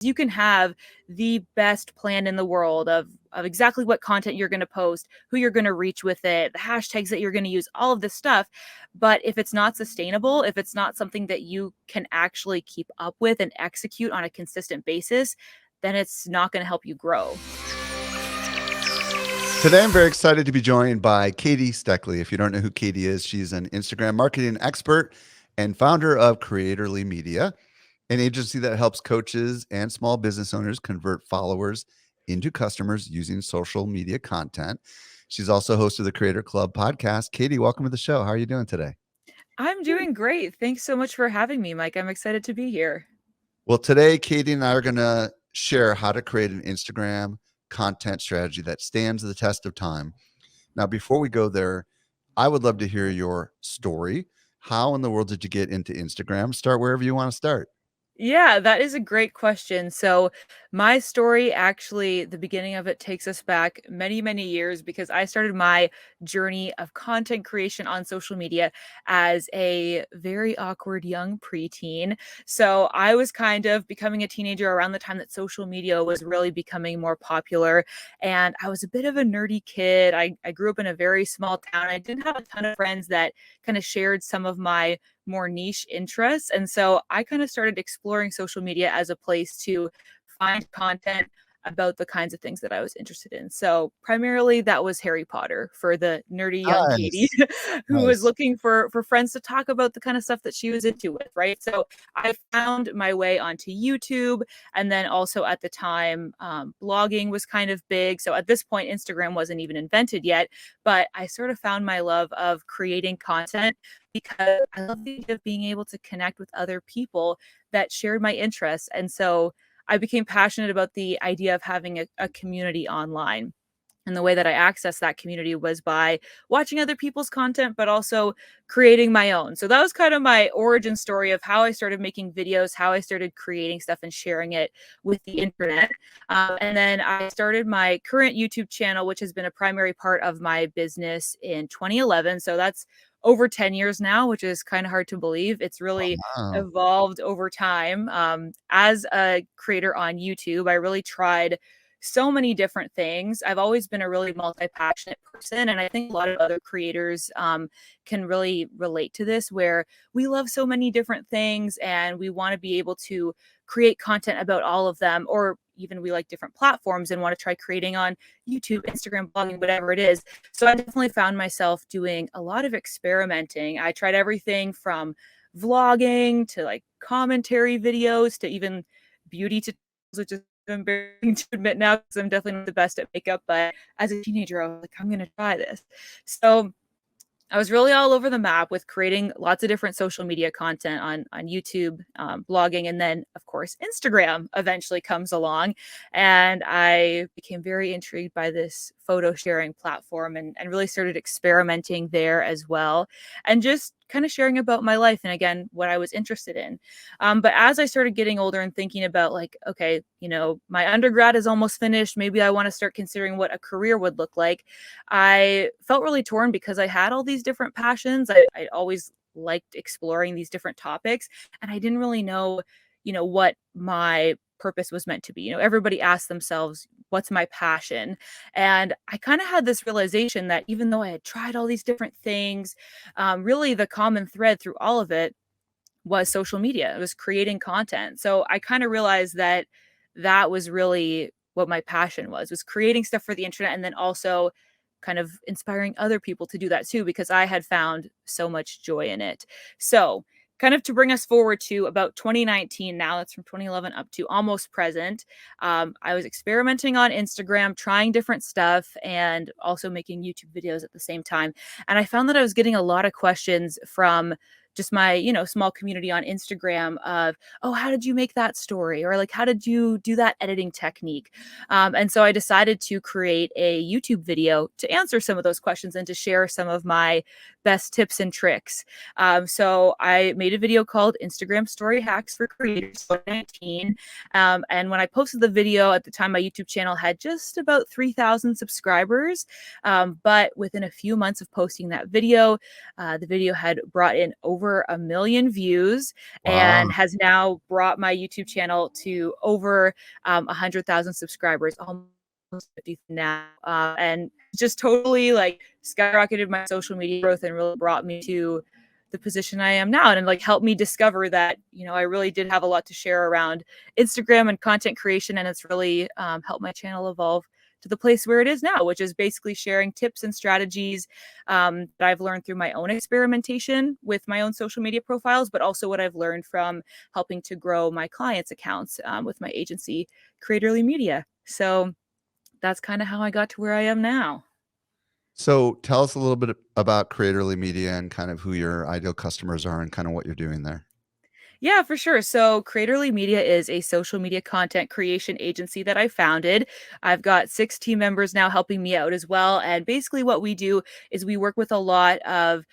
you can have the best plan in the world of exactly what content you're going to post, who you're going to reach with it, the hashtags that you're going to use, all of this stuff. But if it's not sustainable, if it's not something that you can actually keep up with and execute on a consistent basis, then it's not going to help you grow. Today, I'm very excited to be joined by Katie Steckley. If you don't know who Katie is, she's an Instagram marketing expert and founder of Creatorly Media, an agency that helps coaches and small business owners convert followers into customers using social media content. She's also host of the Creator Club podcast. Katie, welcome to the show. How are you doing today? I'm doing great. Thanks so much for having me, Mike. I'm excited to be here. Well, today, Katie and I are going to share how to create an Instagram content strategy that stands the test of time. Now, before we go there, I would love to hear your story. How in the world did you get into Instagram? Start wherever you want to start. Yeah, that is a great question. So, my story actually, the beginning of it takes us back many, many years because I started my journey of content creation on social media as a very awkward young preteen. So, I was kind of becoming a teenager around the time that social media was really becoming more popular. And I was a bit of a nerdy kid. I grew up in a very small town. I didn't have a ton of friends that kind of shared some of my more niche interests. And so I kind of started exploring social media as a place to find content about the kinds of things that I was interested in. So primarily that was Harry Potter for the nerdy young Katie Nice. who was Nice. looking for friends to talk about the kind of stuff that she was into with, right? So I found my way onto YouTube. And then also at the time, blogging was kind of big. So at this point, Instagram wasn't even invented yet, but I sort of found my love of creating content because I love the idea of being able to connect with other people that shared my interests. And so I became passionate about the idea of having a community online. And the way that I accessed that community was by watching other people's content, but also creating my own. So that was kind of my origin story of how I started making videos, how I started creating stuff and sharing it with the internet. And then I started my current YouTube channel, which has been a primary part of my business in 2011. So that's over 10 years now, which is kind of hard to believe. It's really Wow. evolved over time. As a creator on YouTube, I really tried so many different things. I've always been a really multi-passionate person, and I think a lot of other creators can really relate to this, where we love so many different things and we want to be able to create content about all of them, or even we like different platforms and want to try creating on YouTube, Instagram, blogging, whatever it is. So I definitely found myself doing a lot of experimenting. I tried everything from vlogging to like commentary videos to even beauty tutorials, which is embarrassing to admit now because I'm definitely not the best at makeup. But as a teenager, I was like, I'm going to try this. So I was really all over the map with creating lots of different social media content on YouTube, blogging, and then of course Instagram eventually comes along, and I became very intrigued by this photo sharing platform and really started experimenting there as well, and just kind of sharing about my life and again what I was interested in. But as I started getting older and thinking about like, okay, my undergrad is almost finished. Maybe I want to start considering what a career would look like. I felt really torn because I had all these different passions. I always liked exploring these different topics, and I didn't really know, what my purpose was meant to be. Everybody asks themselves, what's my passion? And I kind of had this realization that even though I had tried all these different things, really the common thread through all of it was social media. It was creating content. So I kind of realized that that was really what my passion was creating stuff for the internet, and then also kind of inspiring other people to do that too, because I had found so much joy in it. So kind of to bring us forward to about 2019 now, that's from 2011 up to almost present. I was experimenting on Instagram, trying different stuff, and also making YouTube videos at the same time. And I found that I was getting a lot of questions from just my small community on Instagram of, oh, how did you make that story, or like how did you do that editing technique? And so I decided to create a YouTube video to answer some of those questions and to share some of my best tips and tricks. So I made a video called Instagram Story Hacks for Creators 2019. And when I posted the video at the time, my YouTube channel had just about 3,000 subscribers. But within a few months of posting that video, the video had brought in over 1 million views Wow. and has now brought my YouTube channel to over 100,000 subscribers, almost 50 now, and just totally like skyrocketed my social media growth and really brought me to the position I am now, and like helped me discover that I really did have a lot to share around Instagram and content creation, and it's really helped my channel evolve to the place where it is now, which is basically sharing tips and strategies that I've learned through my own experimentation with my own social media profiles, but also what I've learned from helping to grow my clients' accounts with my agency, Creatorly Media. So that's kind of how I got to where I am now. So tell us a little bit about Creatorly Media and kind of who your ideal customers are and kind of what you're doing there. Yeah, for sure. So, Creatorly Media is a social media content creation agency that I founded. I've got 6 team members now helping me out as well. And basically, what we do is we work with a lot of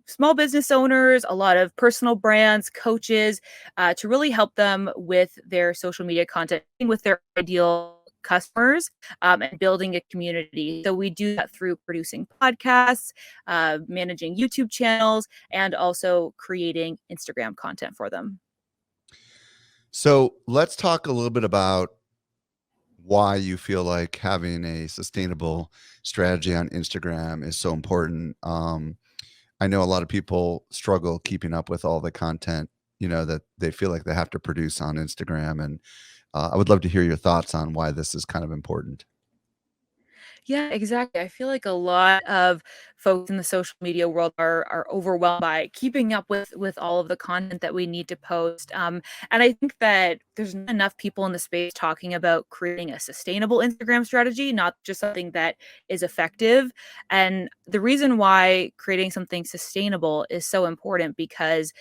small business owners, a lot of personal brands, coaches, to really help them with their social media content, with their ideal customers, and building a community. So we do that through producing podcasts, managing YouTube channels, and also creating Instagram content for them. So let's talk a little bit about why you feel like having a sustainable strategy on Instagram is so important. I know a lot of people struggle keeping up with all the content, that they feel like they have to produce on Instagram. And I would love to hear your thoughts on why this is kind of important. Yeah, exactly. I feel like a lot of folks in the social media world are overwhelmed by keeping up with all of the content that we need to post. And I think that there's not enough people in the space talking about creating a sustainable Instagram strategy, not just something that is effective. And the reason why creating something sustainable is so important because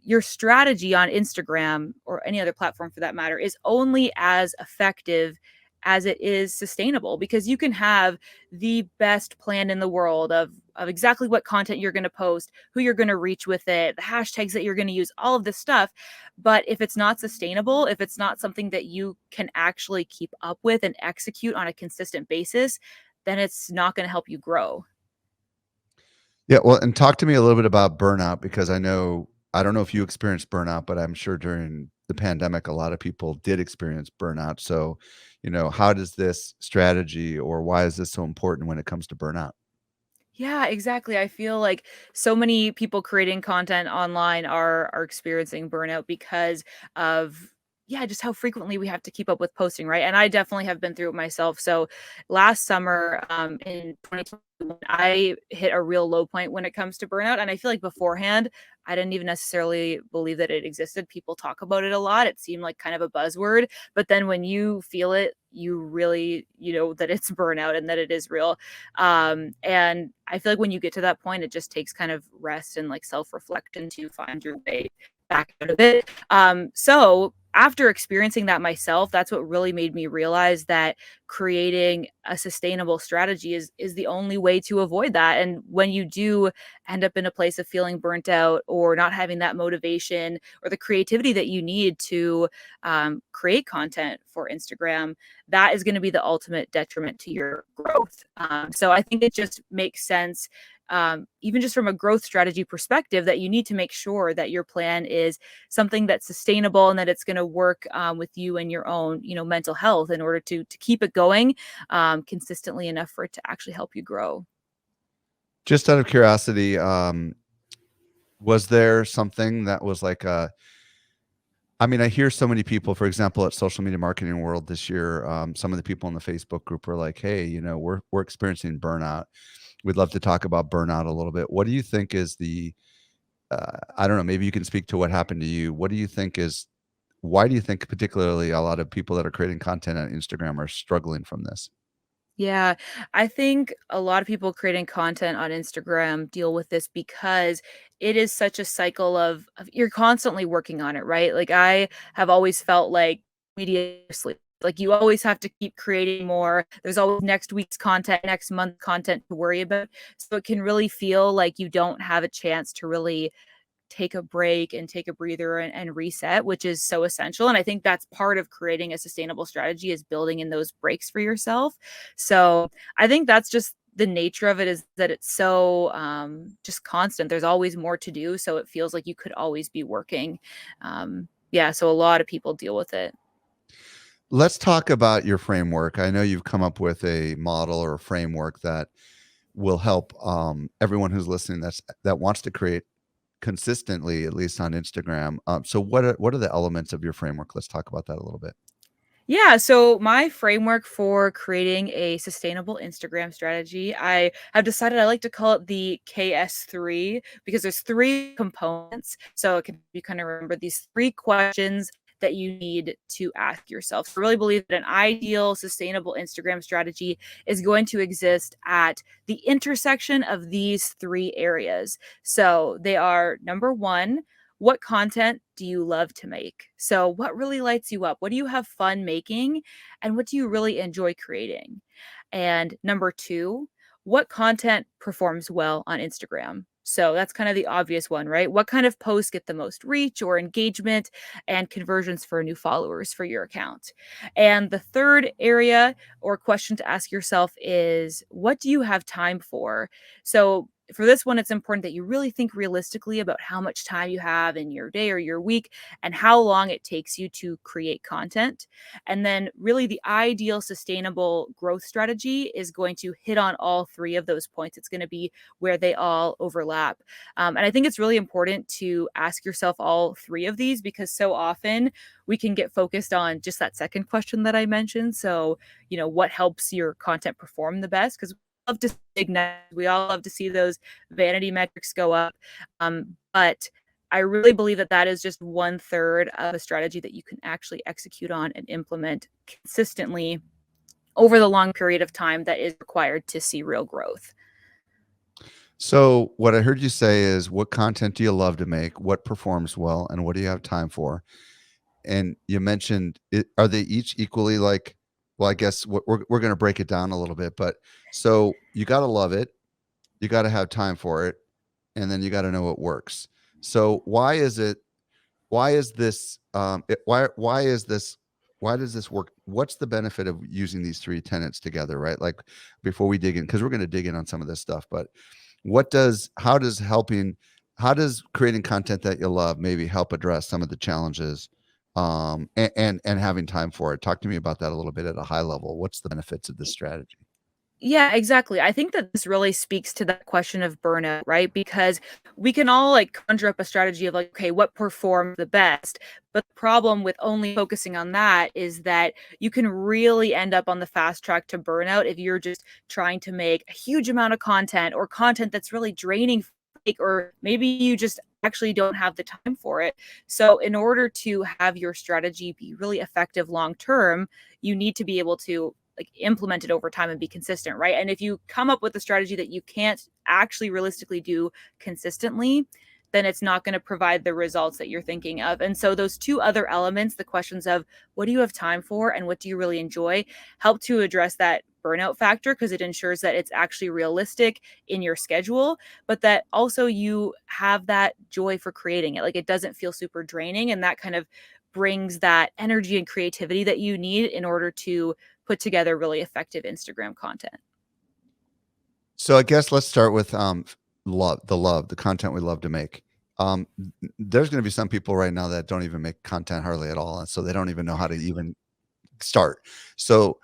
your strategy on Instagram or any other platform for that matter is only as effective as it is sustainable, because you can have the best plan in the world of exactly what content you're going to post, who you're going to reach with it, the hashtags that you're going to use, all of this stuff. But if it's not sustainable, if it's not something that you can actually keep up with and execute on a consistent basis, then it's not going to help you grow. Yeah, well, and talk to me a little bit about burnout because I don't know if you experienced burnout, but I'm sure during the pandemic, a lot of people did experience burnout. So, how does this strategy or why is this so important when it comes to burnout? Yeah, exactly. I feel like so many people creating content online are experiencing burnout because of, yeah, just how frequently we have to keep up with posting, right? And I definitely have been through it myself. So last summer, in 2021, I hit a real low point when it comes to burnout. And I feel like beforehand, I didn't even necessarily believe that it existed. People talk about it a lot. It seemed like kind of a buzzword. But then when you feel it, you really, that it's burnout and that it is real. And I feel like when you get to that point, it just takes kind of rest and like self reflection to find your way back out of it. So after experiencing that myself, that's what really made me realize that creating a sustainable strategy is the only way to avoid that. And when you do end up in a place of feeling burnt out or not having that motivation or the creativity that you need to create content for Instagram, that is going to be the ultimate detriment to your growth. So I think it just makes sense, even just from a growth strategy perspective, that you need to make sure that your plan is something that's sustainable and that it's going to work with you and your own, mental health in order to keep it going consistently enough for it to actually help you grow. Just out of curiosity, was there something that was like I mean, I hear so many people, for example, at Social Media Marketing World this year, some of the people in the Facebook group were like, "Hey, we're experiencing burnout. We'd love to talk about burnout a little bit." What do you think is I don't know, maybe you can speak to what happened to you. What do you think is why do you think particularly a lot of people that are creating content on Instagram are struggling from this? Yeah, I think a lot of people creating content on Instagram deal with this because it is such a cycle of you're constantly working on it, right? Like I have always felt like media is sleep. Like you always have to keep creating more. There's always next week's content, next month's content to worry about. So it can really feel like you don't have a chance to really take a break and take a breather and reset, which is so essential. And I think that's part of creating a sustainable strategy, is building in those breaks for yourself. So I think that's just the nature of it, is that it's so just constant. There's always more to do. So it feels like you could always be working. Yeah. So a lot of people deal with it. Let's talk about your framework. I know you've come up with a model or a framework that will help everyone who's listening that wants to create consistently, at least on Instagram. So what are the elements of your framework? Let's talk about that a little bit. Yeah, so my framework for creating a sustainable Instagram strategy, I have decided I like to call it the KS3, because there's three components. So it can, you kind of remember these three questions that you need to ask yourself. So I really believe that an ideal sustainable Instagram strategy is going to exist at the intersection of these three areas. So they are: number one, what content do you love to make? So, what really lights you up? What do you have fun making? And what do you really enjoy creating? And number two, what content performs well on Instagram? So, that's kind of the obvious one, right? What kind of posts get the most reach or engagement and conversions for new followers for your account? And the third area or question to ask yourself is, what do you have time for? So, for this one, it's important that you really think realistically about how much time you have in your day or your week and how long it takes you to create content. And then, really, the ideal sustainable growth strategy is going to hit on all three of those points. It's going to be where they all overlap. And I think it's really important to ask yourself all three of these, because so often we can get focused on just that second question that I mentioned. So, what helps your content perform the best? Because love to ignite. We all love to see those vanity metrics go up. But I really believe that that is just 1/3 of a strategy that you can actually execute on and implement consistently over the long period of time that is required to see real growth. So what I heard you say is, what content do you love to make? What performs well, and what do you have time for? And you mentioned it, are they each equally like, well, I guess we're going to break it down a little bit, but so you got to love it, you got to have time for it, and then you got to know it works. So why is this why is this why does this work? What's the benefit of using these three tenets together, right? Like, before we dig in, because we're going to dig in on some of this stuff, but how does creating content that you love maybe help address some of the challenges, and having time for it? Talk to me about that a little bit at a high level. What's the benefits of this strategy? Yeah, exactly. I think that this really speaks to that question of burnout, right? Because we can all like conjure up a strategy of like, okay, what performed the best? But the problem with only focusing on that is that you can really end up on the fast track to burnout if you're just trying to make a huge amount of content, or content that's really draining, or maybe you just actually don't have the time for it. So, in order to have your strategy be really effective long term, you need to be able to like implement it over time and be consistent, right? And if you come up with a strategy that you can't actually realistically do consistently, then it's not going to provide the results that you're thinking of. And so those two other elements, the questions of what do you have time for and what do you really enjoy, help to address that burnout factor, because it ensures that it's actually realistic in your schedule, but that also you have that joy for creating it. Like it doesn't feel super draining, and that kind of brings that energy and creativity that you need in order to put together really effective Instagram content. So I guess let's start with love, the content we love to make. There's going to be some people right now that don't even make content hardly at all, and so they don't even know how to even start. So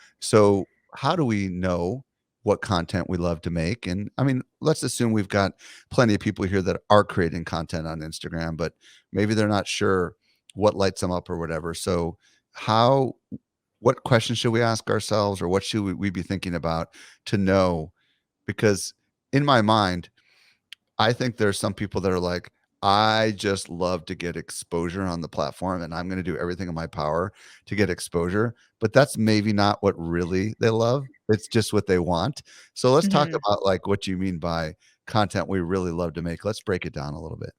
how do we know what content we love to make? And I mean, let's assume we've got plenty of people here that are creating content on Instagram, but maybe they're not sure what lights them up or whatever. So how what questions should we ask ourselves, or what should we be thinking about to know? Because in my mind, I think there's some people that are like, I just love to get exposure on the platform, and I'm going to do everything in my power to get exposure. But that's maybe not what really they love. It's just what they want. So let's talk Mhm. about like what you mean by content we really love to make. Let's break it down a little bit.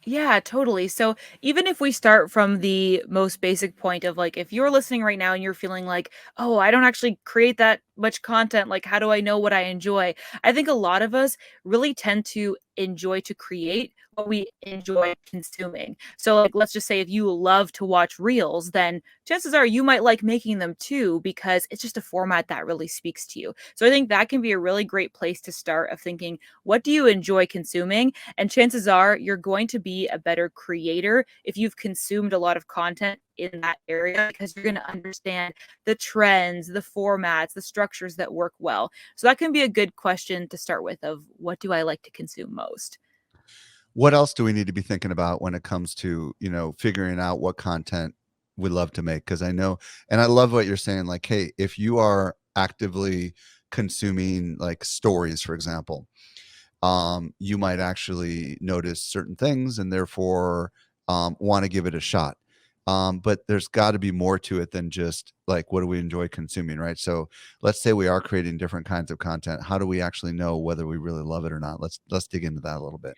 Yeah, totally. So even if we start from the most basic point of like, if you're listening right now and you're feeling like, oh, I don't actually create that much content, like, how do I know what I enjoy? I think a lot of us really tend to enjoy to create what we enjoy consuming. So, like, let's just say if you love to watch reels, then chances are you might like making them too, because it's just a format that really speaks to you. So, I think that can be a really great place to start of thinking, what do you enjoy consuming? And chances are you're going to be a better creator if you've consumed a lot of content in that area, because you're going to understand the trends, the formats, the structures that work well. So that can be a good question to start with of what do I like to consume most? What else do we need to be thinking about when it comes to, figuring out what content we love to make? Because I know, and I love what you're saying. Like, hey, if you are actively consuming like stories, for example, you might actually notice certain things and therefore want to give it a shot. But there's got to be more to it than just like what do we enjoy consuming, right? So let's say we are creating different kinds of content. How do we actually know whether we really love it or not? Let's dig into that a little bit.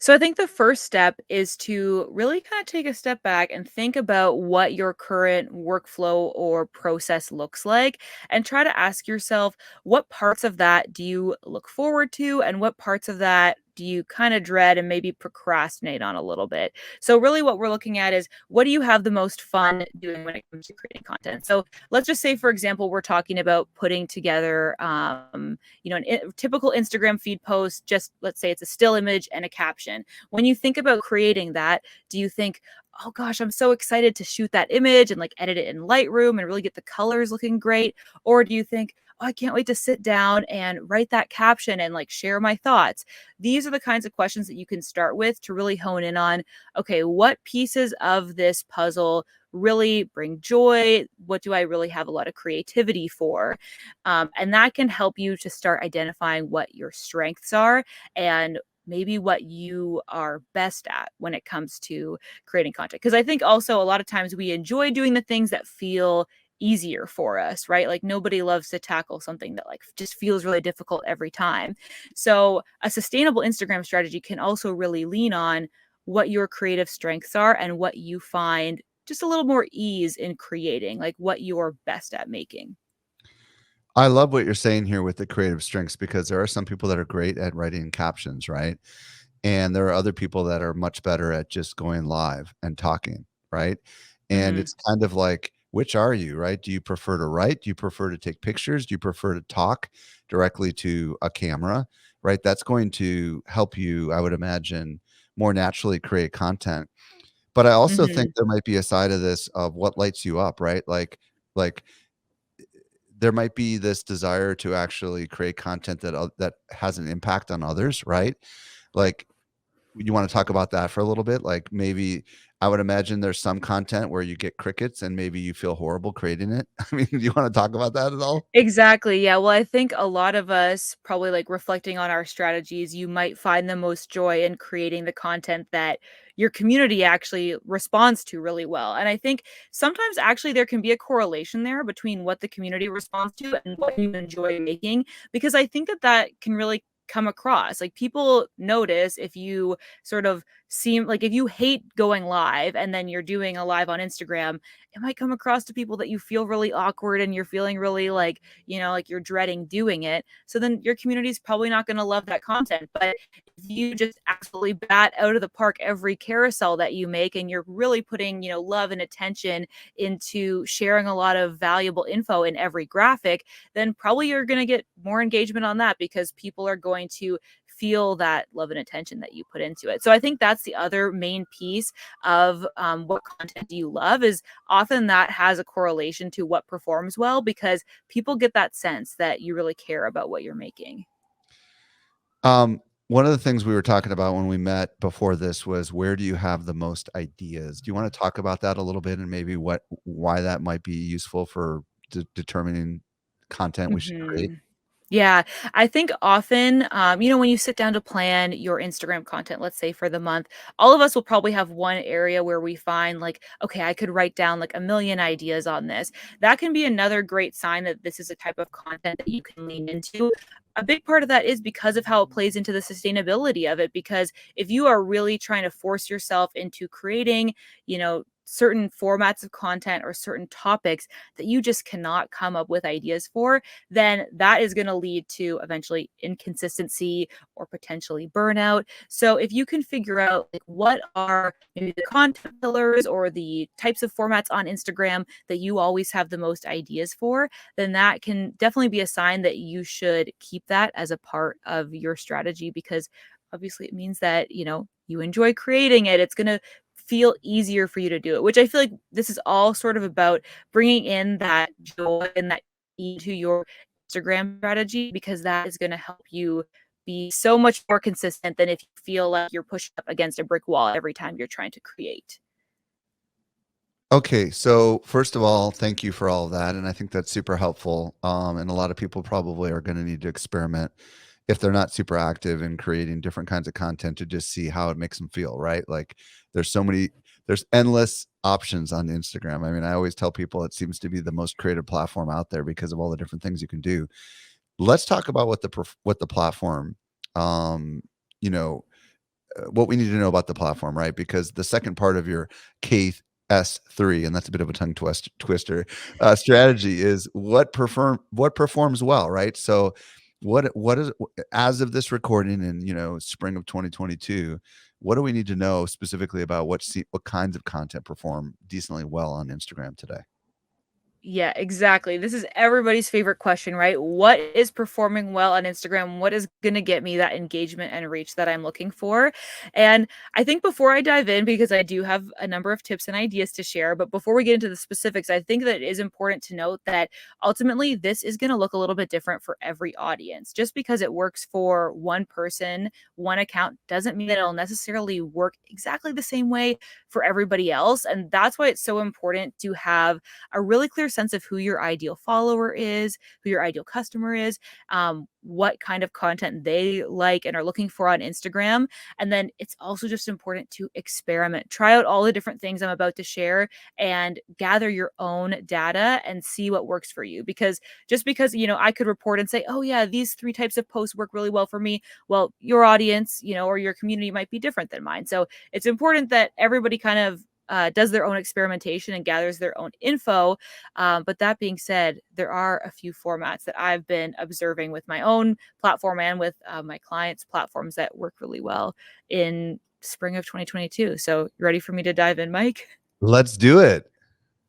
So I think the first step is to really kind of take a step back and think about what your current workflow or process looks like, and try to ask yourself, what parts of that do you look forward to and what parts of that do you kind of dread and maybe procrastinate on a little bit. So really what we're looking at is, what do you have the most fun doing when it comes to creating content? So let's just say, for example, we're talking about putting together typical Instagram feed post. Just let's say it's a still image and a caption. When you think about creating that, do you think, oh gosh, I'm so excited to shoot that image and like edit it in Lightroom and really get the colors looking great? Or do you think, oh, I can't wait to sit down and write that caption and like share my thoughts? These are the kinds of questions that you can start with to really hone in on, okay, what pieces of this puzzle really bring joy? What do I really have a lot of creativity for? And that can help you to start identifying what your strengths are and maybe what you are best at when it comes to creating content. Because I think also a lot of times we enjoy doing the things that feel easier for us, right? Like nobody loves to tackle something that like just feels really difficult every time. So a sustainable Instagram strategy can also really lean on what your creative strengths are and what you find just a little more ease in creating, like what you're best at making. I love what you're saying here with the creative strengths because there are some people that are great at writing captions, right? And there are other people that are much better at just going live and talking, right? And Mhm. it's kind of like, which are you, right? Do you prefer to write? Do you prefer to take pictures? Do you prefer to talk directly to a camera, right? That's going to help you, I would imagine, more naturally create content. But I also think Mhm. there might be a side of this of what lights you up, right? Like there might be this desire to actually create content that has an impact on others, right? Like, you wanna talk about that for a little bit? Like, maybe I would imagine there's some content where you get crickets and maybe you feel horrible creating it. I mean, do you wanna talk about that at all? Exactly. Yeah. Well, I think a lot of us probably like reflecting on our strategies, you might find the most joy in creating the content that your community actually responds to really well. And I think sometimes actually there can be a correlation there between what the community responds to and what you enjoy making, because I think that that can really come across. Like people notice if you sort of seem like, if you hate going live and then you're doing a live on Instagram, it might come across to people that you feel really awkward and you're feeling really like, like you're dreading doing it. So then your community is probably not going to love that content. But if you just absolutely bat out of the park every carousel that you make and you're really putting, love and attention into sharing a lot of valuable info in every graphic, then probably you're going to get more engagement on that because people are going to feel that love and attention that you put into it. So I think that's the other main piece of what content do you love, is often that has a correlation to what performs well, because people get that sense that you really care about what you're making. One of the things we were talking about when we met before this was where do you have the most ideas? Do you wanna talk about that a little bit and maybe why that might be useful for determining content we should create? Mhm. Yeah, I think often, when you sit down to plan your Instagram content, let's say for the month, all of us will probably have one area where we find like, okay, I could write down like a million ideas on this. That can be another great sign that this is a type of content that you can lean into. a big part of that is because of how it plays into the sustainability of it. Because if you are really trying to force yourself into creating, certain formats of content or certain topics that you just cannot come up with ideas for, then that is going to lead to eventually inconsistency or potentially burnout. So if you can figure out like what are maybe the content pillars or the types of formats on Instagram that you always have the most ideas for, then that can definitely be a sign that you should keep that as a part of your strategy, because obviously it means that, you enjoy creating it. It's going to feel easier for you to do it, which I feel like this is all sort of about bringing in that joy and that into your Instagram strategy, because that is going to help you be so much more consistent than if you feel like you're pushing up against a brick wall every time you're trying to create. Okay, so first of all, thank you for all of that, and I think that's super helpful. And a lot of people probably are going to need to experiment if they're not super active in creating different kinds of content to just see how it makes them feel, right? Like there's endless options on Instagram. I mean, I always tell people it seems to be the most creative platform out there because of all the different things you can do. Let's talk about what the platform, um, you know, what we need to know about the platform, right? Because the second part of your K S3, and that's a bit of a twister, strategy is what performs well, right? So what is, as of this recording in spring of 2022, what do we need to know specifically about what kinds of content perform decently well on Instagram today? Yeah, exactly. This is everybody's favorite question, right? What is performing well on Instagram? What is going to get me that engagement and reach that I'm looking for? And I think before I dive in, because I do have a number of tips and ideas to share, but before we get into the specifics, I think that it is important to note that ultimately this is going to look a little bit different for every audience. Just because it works for one person, one account, doesn't mean that it'll necessarily work exactly the same way for everybody else. And that's why it's so important to have a really clear sense of who your ideal follower is, who your ideal customer is, what kind of content they like and are looking for on Instagram. And then it's also just important to experiment, try out all the different things I'm about to share and gather your own data and see what works for you. Because just because, I could report and say, oh, yeah, these 3 types of posts work really well for me. Well, your audience, or your community might be different than mine. So it's important that everybody kind of does their own experimentation and gathers their own info. But that being said, there are a few formats that I've been observing with my own platform and with my clients' platforms that work really well in spring of 2022. So you ready for me to dive in, Mike? Let's do it.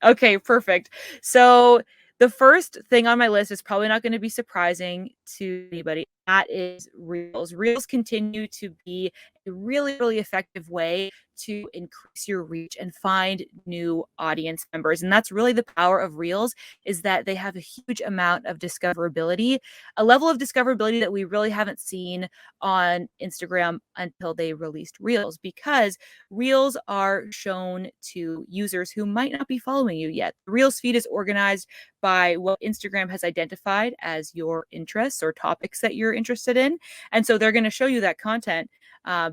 Okay, perfect. So the first thing on my list is probably not going to be surprising to anybody. That is Reels. Reels continue to be a really, really effective way to increase your reach and find new audience members. And that's really the power of Reels, is that they have a huge amount of discoverability, a level of discoverability that we really haven't seen on Instagram until they released Reels, because Reels are shown to users who might not be following you yet. The Reels feed is organized by what Instagram has identified as your interests or topics that you're interested in. And so they're going to show you that content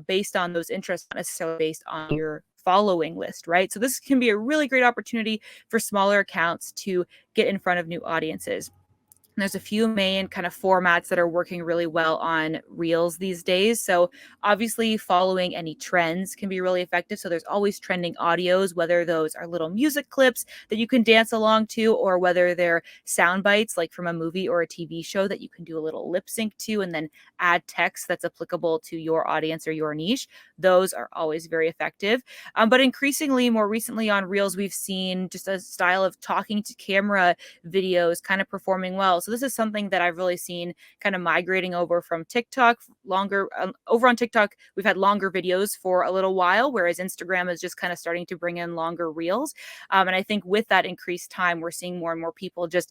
based on those interests, not necessarily based on your following list, right? So this can be a really great opportunity for smaller accounts to get in front of new audiences. There's a few main kind of formats that are working really well on Reels these days. So obviously following any trends can be really effective. So there's always trending audios, whether those are little music clips that you can dance along to, or whether they're sound bites like from a movie or a TV show that you can do a little lip sync to and then add text that's applicable to your audience or your niche. Those are always very effective. But increasingly, more recently on Reels, we've seen just a style of talking to camera videos kind of performing well. So this is something that I've really seen kind of migrating over from TikTok. Longer over on TikTok, we've had longer videos for a little while, whereas Instagram is just kind of starting to bring in longer reels. And I think with that increased time, we're seeing more and more people just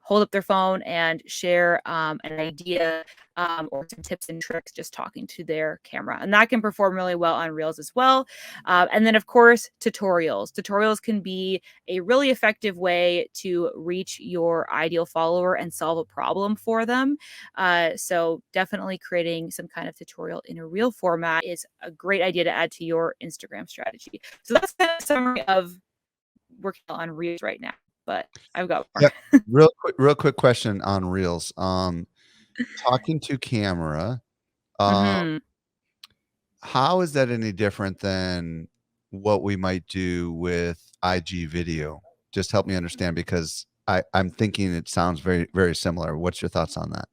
hold up their phone and share an idea or some tips and tricks just talking to their camera. And that can perform really well on Reels as well. And then, of course, tutorials. Tutorials can be a really effective way to reach your ideal follower and solve a problem for them. So definitely creating some kind of tutorial in a reel format is a great idea to add to your Instagram strategy. So that's kind of a summary of working on Reels right now, but I've got more. Yeah. Real quick question on Reels. talking to camera, uh, Hmm. how is that any different than what we might do with IG video? Just help me understand because I'm thinking it sounds very, very similar. What's your thoughts on that?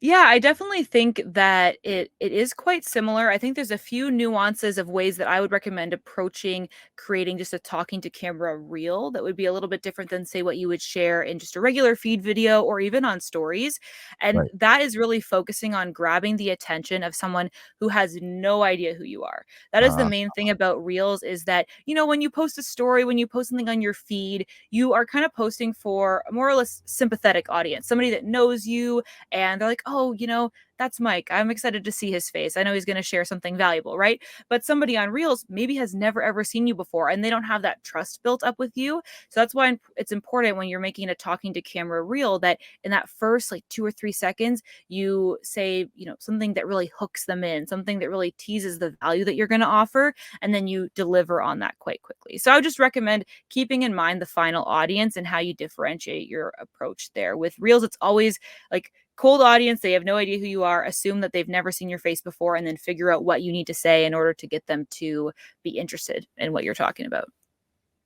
Yeah, I definitely think that it is quite similar. I think there's a few nuances of ways that I would recommend approaching creating just a talking to camera reel that would be a little bit different than say what you would share in just a regular feed video or even on stories. And Right. that is really focusing on grabbing the attention of someone who has no idea who you are. That is the Uh, main thing about reels is that, when you post a story, when you post something on your feed, you are kind of posting for a more or less sympathetic audience, somebody that knows you and they're like, "Oh, that's Mike. I'm excited to see his face. I know he's going to share something valuable," right? But somebody on Reels maybe has never ever seen you before and they don't have that trust built up with you. So that's why it's important when you're making a talking to camera reel that in that first like 2 or 3 seconds you say, something that really hooks them in, something that really teases the value that you're going to offer, and then you deliver on that quite quickly. So I would just recommend keeping in mind the final audience and how you differentiate your approach there. With Reels, it's always like cold audience, they have no idea who you are, assume that they've never seen your face before, and then figure out what you need to say in order to get them to be interested in what you're talking about.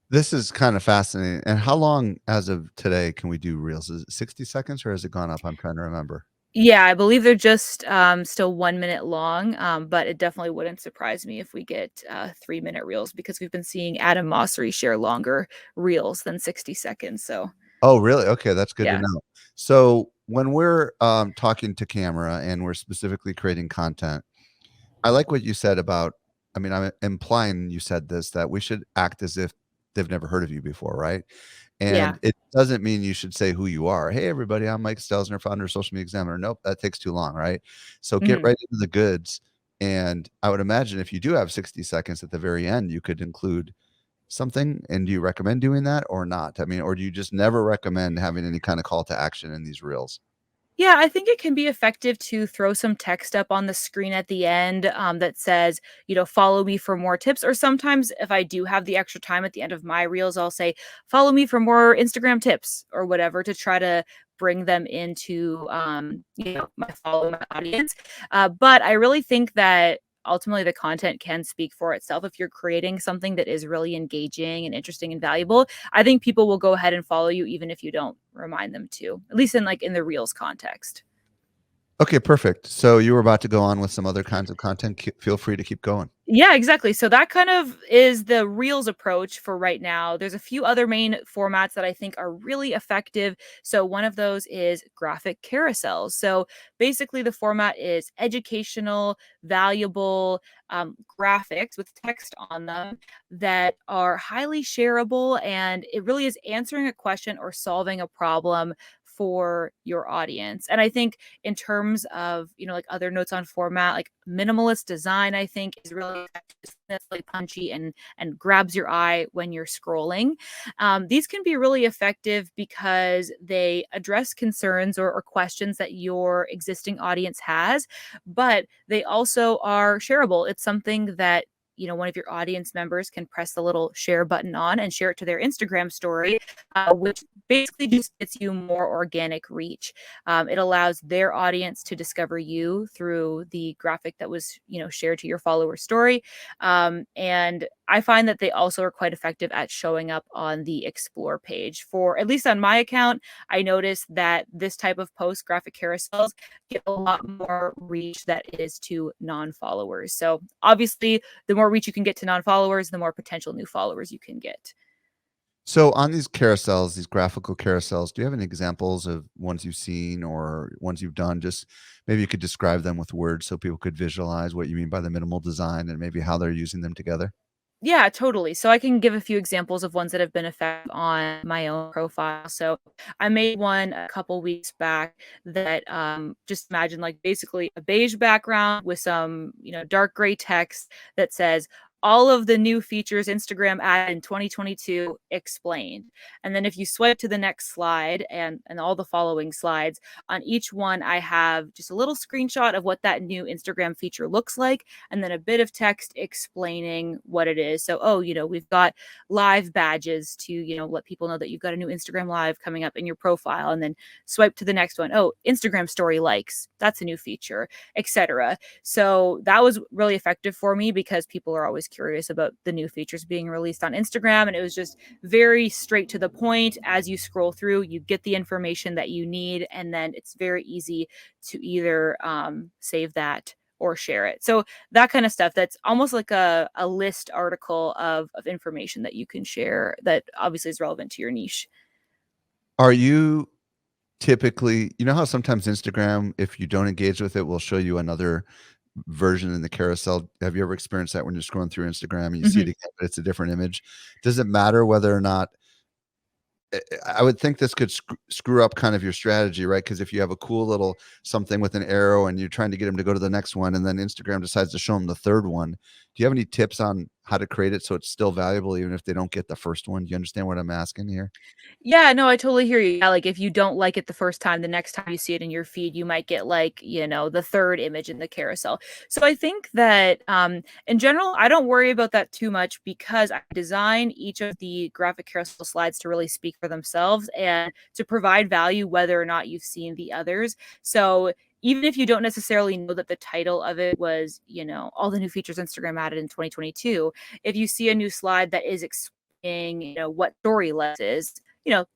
this is kind of fascinating. And how long as of today can we do reels? Is it 60 seconds or has it gone up? I'm trying to remember. Yeah, I believe they're just still 1 minute long, but it definitely wouldn't surprise me if we get 3 minute reels because we've been seeing Adam Mosseri share longer reels than 60 seconds. So, Oh, really? Okay, that's good to yeah. know. So when we're talking to camera and we're specifically creating content, I like what you said about, I mean, I'm implying you said this that we should act as if they've never heard of you before, right? Yeah. And it doesn't mean you should say who you are. Hey, everybody, I'm Mike Stelzner, founder of Social Media Examiner. Nope, that takes too long, right? So get Mhm. right into the goods. And I would imagine if you do have 60 seconds at the very end, you could include something. And do you recommend doing that or not? I mean, or do you just never recommend having any kind of call to action in these reels? Yeah, I think it can be effective to throw some text up on the screen at the end that says, follow me for more tips. Or sometimes if I do have the extra time at the end of my reels, I'll say, follow me for more Instagram tips or whatever to try to bring them into, my follow my audience. But I really think that ultimately the content can speak for itself. If you're creating something that is really engaging and interesting and valuable, I think people will go ahead and follow you even if you don't remind them to, at least in the Reels context. Okay, perfect. So you were about to go on with some other kinds of content. Feel free to keep going. Yeah, exactly. So that kind of is the Reels approach for right now. There's a few other main formats that I think are really effective. So one of those is graphic carousels. So basically, the format is educational, valuable graphics with text on them that are highly shareable, and it really is answering a question or solving a problem for your audience. And I think in terms of, like other notes on format, like minimalist design, I think is really effective. That's really punchy and grabs your eye when you're scrolling. These can be really effective because they address concerns or questions that your existing audience has, but they also are shareable. It's something that one of your audience members can press the little share button on and share it to their Instagram story, which basically just gets you more organic reach. It allows their audience to discover you through the graphic that was, shared to your follower story. And I find that they also are quite effective at showing up on the explore page. For at least on my account, I noticed that this type of post, graphic carousels, get a lot more reach that is to non-followers. So obviously, the more reach you can get to non-followers, the more potential new followers you can get. So on these carousels, these graphical carousels, do you have any examples of ones you've seen or ones you've done? Just maybe you could describe them with words so people could visualize what you mean by the minimal design and maybe how they're using them together. Yeah, totally. So I can give a few examples of ones that have been effective on my own profile. So I made one a couple weeks back that just imagine like basically a beige background with some, dark gray text that says, all of the new features Instagram added in 2022 explained. And then if you swipe to the next slide and all the following slides, on each one, I have just a little screenshot of what that new Instagram feature looks like, and then a bit of text explaining what it is. So, oh, we've got live badges to, let people know that you've got a new Instagram live coming up in your profile, and then swipe to the next one. Oh, Instagram story likes, that's a new feature, etc. So that was really effective for me because people are always curious about the new features being released on Instagram. And it was just very straight to the point. As you scroll through, you get the information that you need. And then it's very easy to either save that or share it. So that kind of stuff, that's almost like a list article of information that you can share that obviously is relevant to your niche. Are you typically, how sometimes Instagram, if you don't engage with it, will show you another version in the carousel? Have you ever experienced that when you're scrolling through Instagram and you see it Mhm. again, but it's a different image? Does it matter whether or not? I would think this could screw up kind of your strategy, right? Because if you have a cool little something with an arrow and you're trying to get them to go to the next one, and then Instagram decides to show them the third one, do you have any tips on how to create it so it's still valuable even if they don't get the first one? Do you understand what I'm asking here? Yeah, no, I totally hear you. Yeah, like if you don't like it the first time, the next time you see it in your feed, you might get like, the third image in the carousel. So I think that in general, I don't worry about that too much because I design each of the graphic carousel slides to really speak for themselves and to provide value whether or not you've seen the others. So even if you don't necessarily know that the title of it was, all the new features Instagram added in 2022, if you see a new slide that is explaining, what Storyless is,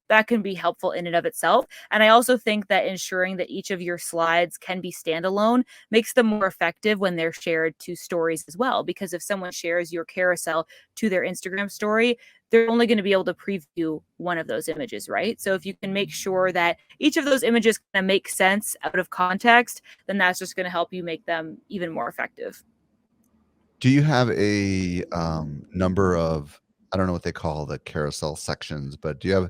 that can be helpful in and of itself. And I also think that ensuring that each of your slides can be standalone makes them more effective when they're shared to stories as well. Because if someone shares your carousel to their Instagram story, they're only going to be able to preview one of those images, right? So if you can make sure that each of those images kind of make sense out of context, then that's just going to help you make them even more effective. Do you have a number of, I don't know what they call the carousel sections, but do you have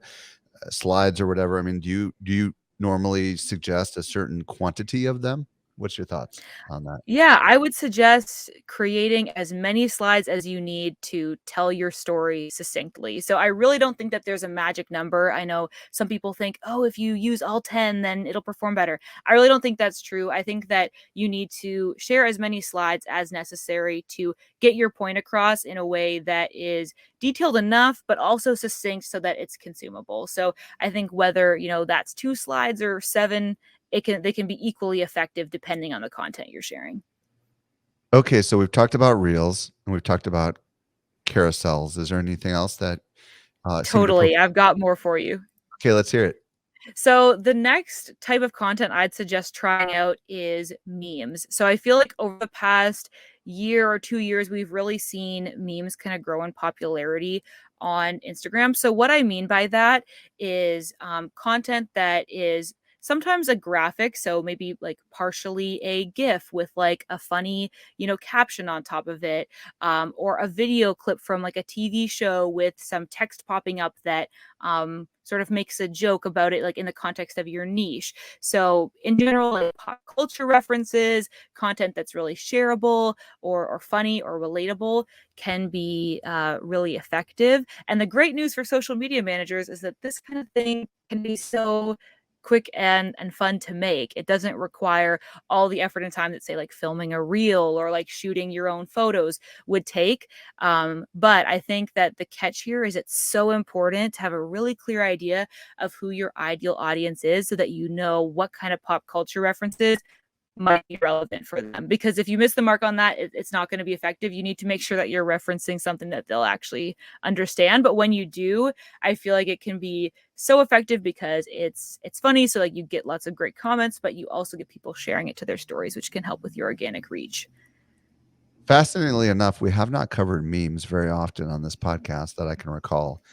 slides or whatever? I mean, do you normally suggest a certain quantity of them? What's your thoughts on that? Yeah, I would suggest creating as many slides as you need to tell your story succinctly. So I really don't think that there's a magic number. I know some people think, oh, if you use all 10, then it'll perform better. I really don't think that's true. I think that you need to share as many slides as necessary to get your point across in a way that is detailed enough, but also succinct so that it's consumable. So I think whether, that's 2 slides or 7, they can be equally effective depending on the content you're sharing. Okay, so we've talked about reels and we've talked about carousels. Is there anything else that seemed to Totally, I've got more for you. Okay, let's hear it. So the next type of content I'd suggest trying out is memes. So I feel like over the past year or 2 years, we've really seen memes kind of grow in popularity on Instagram. So what I mean by that is content that is sometimes a graphic, so maybe like partially a GIF with like a funny, caption on top of it, or a video clip from like a TV show with some text popping up that sort of makes a joke about it, like in the context of your niche. So, in general, like pop culture references, content that's really shareable or funny or relatable can be really effective. And the great news for social media managers is that this kind of thing can be so quick and fun to make. It doesn't require all the effort and time that say like filming a reel or like shooting your own photos would take. But I think that the catch here is it's so important to have a really clear idea of who your ideal audience is so that you know what kind of pop culture references might be relevant for them. Because if you miss the mark on that, it's not going to be effective. You need to make sure that you're referencing something that they'll actually understand. But when you do, I feel like it can be so effective because it's funny. So like you get lots of great comments, but you also get people sharing it to their stories, which can help with your organic reach. Fascinatingly enough, we have not covered memes very often on this podcast that I can recall.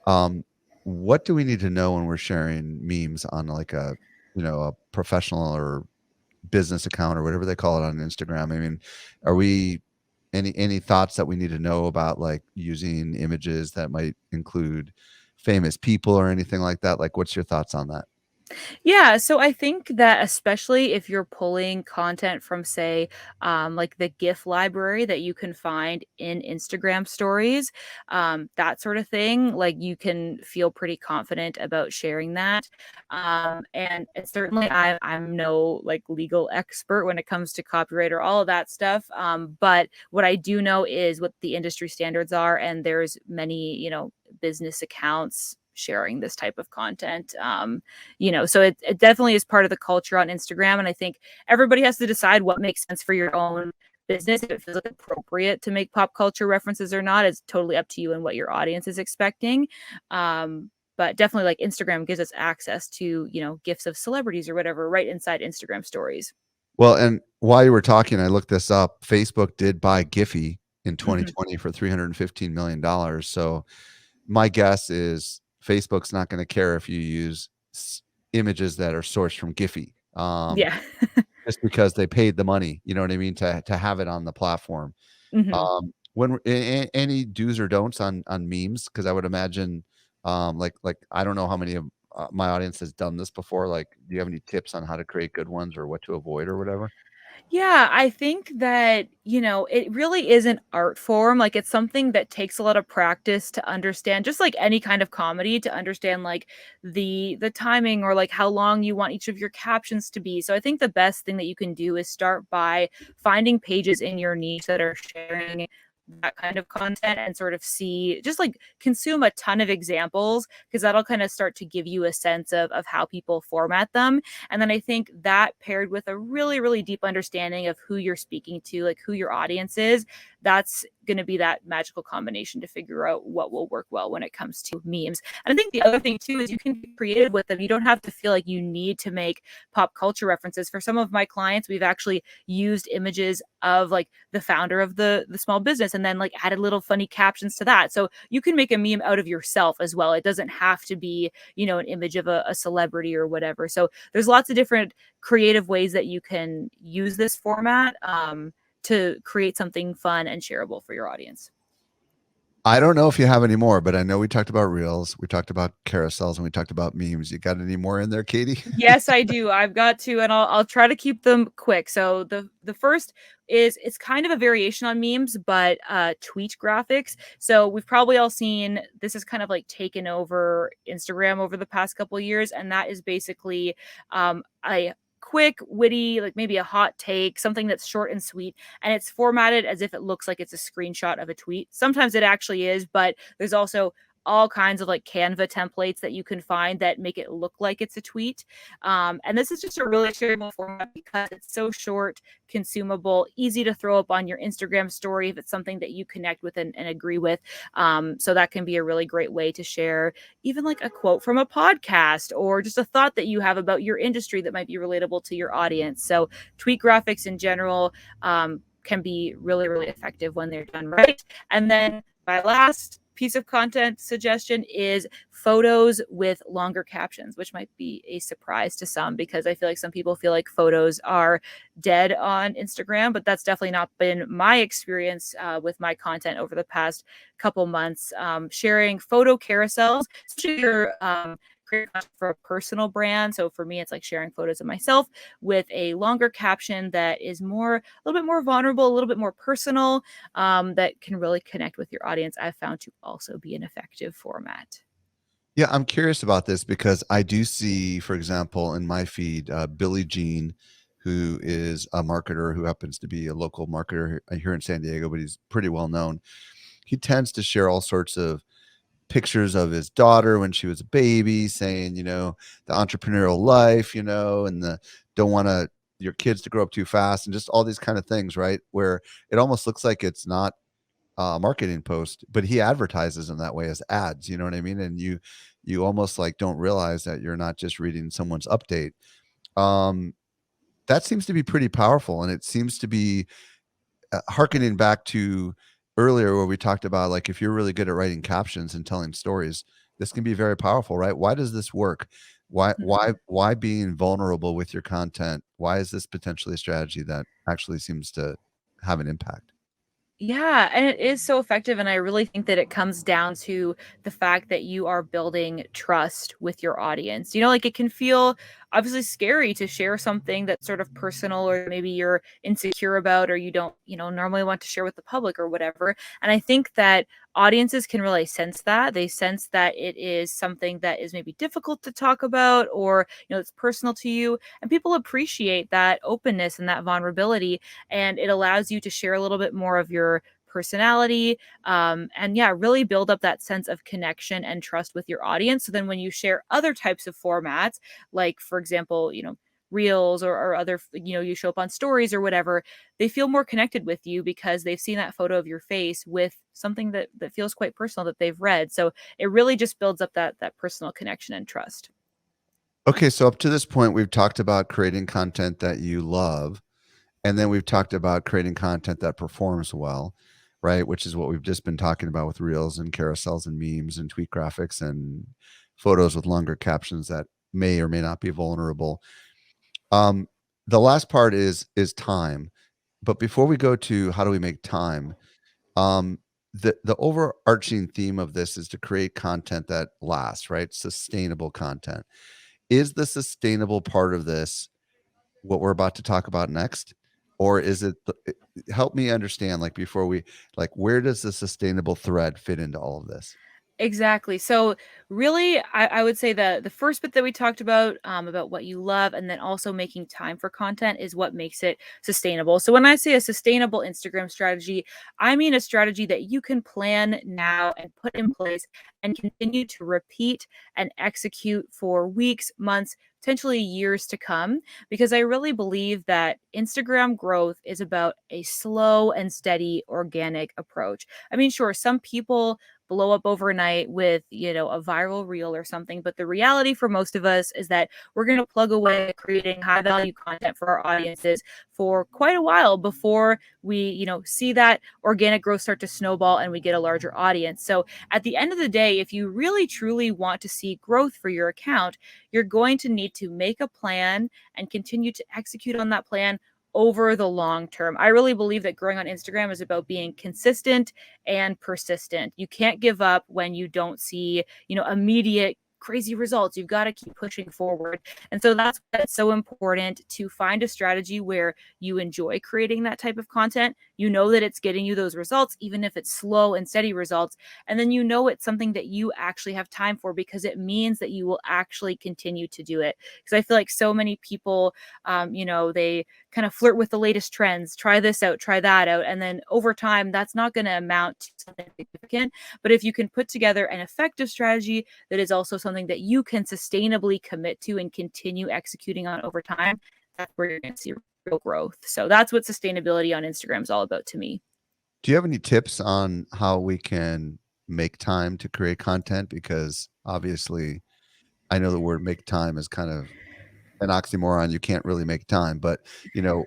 Um, what do we need to know when we're sharing memes on like a professional or business account or whatever they call it on Instagram? I mean, are we any thoughts that we need to know about like using images that might include famous people or anything like that? Like, what's your thoughts on that? Yeah, so I think that especially if you're pulling content from, say, like the GIF library that you can find in Instagram stories, that sort of thing, like you can feel pretty confident about sharing that. And it's certainly, I'm no like legal expert when it comes to copyright or all of that stuff. But what I do know is what the industry standards are, and there's many, business accounts sharing this type of content. So it definitely is part of the culture on Instagram. And I think everybody has to decide what makes sense for your own business. If it feels like appropriate to make pop culture references or not, it's totally up to you and what your audience is expecting. But definitely like Instagram gives us access to, gifts of celebrities or whatever right inside Instagram stories. Well, and while you were talking, I looked this up. Facebook did buy Giphy in Mhm. 2020 for $315 million. So my guess is Facebook's not going to care if you use images that are sourced from Giphy, Yeah. just because they paid the money. You know what I mean, to have it on the platform. Mhm. When any do's or don'ts on memes, because I would imagine, like I don't know how many of my audience has done this before. Like, do you have any tips on how to create good ones or what to avoid or whatever? Yeah, I think that, it really is an art form. Like it's something that takes a lot of practice to understand, just like any kind of comedy, to understand like the timing or like how long you want each of your captions to be. So I think the best thing that you can do is start by finding pages in your niche that are sharing that kind of content and sort of see, just like consume a ton of examples, because that'll kind of start to give you a sense of how people format them. And then I think that paired with a really, really deep understanding of who you're speaking to, like who your audience is, that's going to be that magical combination to figure out what will work well when it comes to memes. And I think the other thing too is you can be creative with them. You don't have to feel like you need to make pop culture references. For some of my clients, we've actually used images of like the founder of the small business and then like added little funny captions to that. So you can make a meme out of yourself as well. It doesn't have to be, an image of a celebrity or whatever. So there's lots of different creative ways that you can use this format, to create something fun and shareable for your audience. I don't know if you have any more, but I know we talked about reels, we talked about carousels, and we talked about memes. You got any more in there, Katie? Yes, I do. I've got to, and I'll try to keep them quick. So the first is, it's kind of a variation on memes, but tweet graphics. So we've probably all seen, this is kind of like taken over Instagram over the past couple of years, and that is basically a quick, witty, like maybe a hot take, something that's short and sweet, and it's formatted as if it looks like it's a screenshot of a tweet. Sometimes it actually is, but there's also all kinds of like Canva templates that you can find that make it look like it's a tweet. And this is just a really shareable format because it's so short, consumable, easy to throw up on your Instagram story if it's something that you connect with and agree with. So that can be a really great way to share even like a quote from a podcast or just a thought that you have about your industry that might be relatable to your audience. So tweet graphics in general, can be really, really effective when they're done right. And then my last piece of content suggestion is photos with longer captions, which might be a surprise to some because I feel like some people feel like photos are dead on Instagram, but that's definitely not been my experience with my content over the past couple months. Sharing photo carousels, especially if you're creating content for a personal brand. So for me, it's like sharing photos of myself with a longer caption that is a little bit more vulnerable, a little bit more personal, that can really connect with your audience. I've found to also be an effective format. Yeah, I'm curious about this because I do see, for example, in my feed, Billy Jean, who is a marketer who happens to be a local marketer here in San Diego, but he's pretty well known. He tends to share all sorts of pictures of his daughter when she was a baby, saying, the entrepreneurial life, and the don't want to your kids to grow up too fast, and just all these kind of things, right? Where it almost looks like it's not marketing post, but he advertises in that way as ads. You know what I mean? And you almost like don't realize that you're not just reading someone's update. Um, that seems to be pretty powerful, and it seems to be harkening back to earlier where we talked about like if you're really good at writing captions and telling stories, this can be very powerful, right? Why does this work? Why Mhm. why why being vulnerable with your content? Why is this potentially a strategy that actually seems to have an impact? Yeah, and it is so effective. And I really think that it comes down to the fact that you are building trust with your audience. Like it can feel obviously scary to share something that's sort of personal or maybe you're insecure about or you don't, normally want to share with the public or whatever. And I think that audiences can really sense that. They sense that it is something that is maybe difficult to talk about or, it's personal to you. And people appreciate that openness and that vulnerability, and it allows you to share a little bit more of your personality, and yeah, really build up that sense of connection and trust with your audience. So then when you share other types of formats, like for example, reels or other, you show up on stories or whatever, they feel more connected with you because they've seen that photo of your face with something that feels quite personal that they've read. So it really just builds up that personal connection and trust. Okay, so up to this point, we've talked about creating content that you love, and then we've talked about creating content that performs well, right? Which is what we've just been talking about with reels and carousels and memes and tweet graphics and photos with longer captions that may or may not be vulnerable. Um, the last part is time. But before we go to how do we make time, um, the overarching theme of this is to create content that lasts, right? Sustainable content. Is the sustainable part of this what we're about to talk about next? Or is it help me understand, like, before we, like, where does the sustainable thread fit into all of this? Exactly. So really, I would say the first bit that we talked about what you love, and then also making time for content is what makes it sustainable. So when I say a sustainable Instagram strategy, I mean a strategy that you can plan now and put in place and continue to repeat and execute for weeks, months, potentially years to come. Because I really believe that Instagram growth is about a slow and steady organic approach. I mean, sure, some people blow up overnight with, a viral reel or something. But the reality for most of us is that we're going to plug away at creating high value content for our audiences for quite a while before we, see that organic growth start to snowball and we get a larger audience. So at the end of the day, if you really truly want to see growth for your account, you're going to need to make a plan and continue to execute on that plan over the long term. I really believe that growing on Instagram is about being consistent and persistent. You can't give up when you don't see, immediate crazy results. You've got to keep pushing forward. And so that's why it's so important to find a strategy where you enjoy creating that type of content. You know that it's getting you those results, even if it's slow and steady results. And then it's something that you actually have time for because it means that you will actually continue to do it. Because I feel like so many people, they kind of flirt with the latest trends, try this out, try that out. And then over time, that's not going to amount to something significant. But if you can put together an effective strategy that is also something that you can sustainably commit to and continue executing on over time, that's where you're going to see real growth. So that's what sustainability on Instagram is all about to me. Do you have any tips on how we can make time to create content? Because obviously, I know the word make time is kind of an oxymoron. You can't really make time, but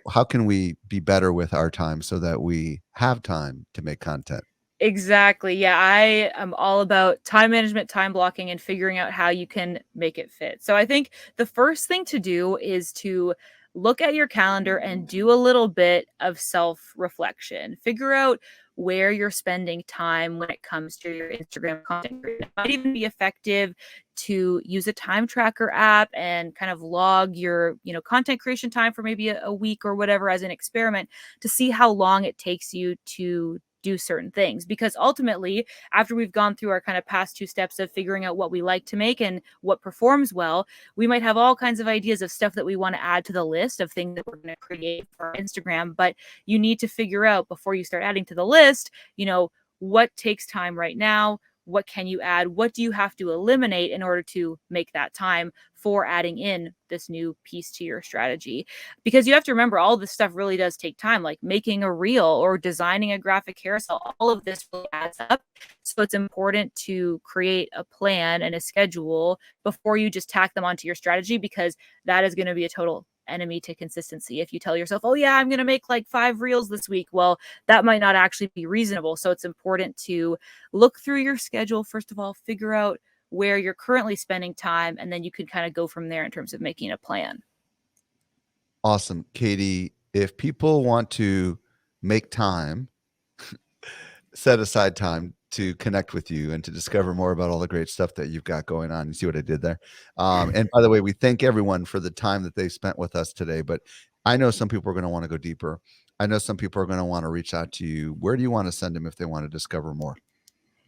how can we be better with our time so that we have time to make content? Exactly. Yeah, I am all about time management, time blocking, and figuring out how you can make it fit. So I think the first thing to do is to look at your calendar and do a little bit of self reflection. Figure out where you're spending time when it comes to your Instagram content creation. It might even be effective to use a time tracker app and kind of log your, content creation time for maybe a week or whatever as an experiment to see how long it takes you to do certain things, because ultimately after we've gone through our kind of past two steps of figuring out what we like to make and what performs well, we might have all kinds of ideas of stuff that we want to add to the list of things that we're going to create for Instagram. But you need to figure out before you start adding to the list, what takes time right now, what can you add, what do you have to eliminate in order to make that time for adding in this new piece to your strategy. Because you have to remember, all this stuff really does take time, like making a reel or designing a graphic carousel. All of this really adds up. So it's important to create a plan and a schedule before you just tack them onto your strategy, because that is going to be a total enemy to consistency. If you tell yourself, oh yeah, I'm going to make like 5 reels this week, well, that might not actually be reasonable. So it's important to look through your schedule, first of all, figure out where you're currently spending time, and then you can kind of go from there in terms of making a plan. Awesome. Katie, if people want to make time set aside time to connect with you and to discover more about all the great stuff that you've got going on. You see what I did there? And by the way, we thank everyone for the time that they spent with us today. But I know some people are going to want to go deeper. I know some people are going to want to reach out to you. Where do you want to send them if they want to discover more?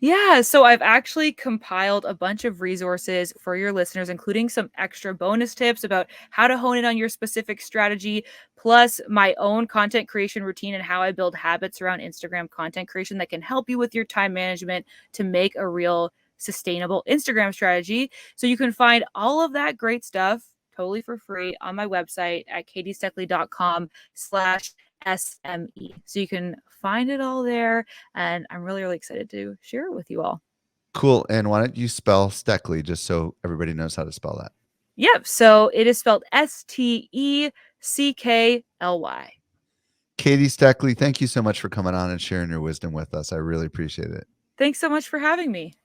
Yeah, so I've actually compiled a bunch of resources for your listeners, including some extra bonus tips about how to hone in on your specific strategy, plus my own content creation routine and how I build habits around Instagram content creation that can help you with your time management to make a real sustainable Instagram strategy. So you can find all of that great stuff totally for free on my website at katiesteckley.com/SME. So you can find it all there. And I'm really, really excited to share it with you all. Cool. And why don't you spell Steckley just so everybody knows how to spell that? Yep. So it is spelled Steckley. Katie Steckley, thank you so much for coming on and sharing your wisdom with us. I really appreciate it. Thanks so much for having me.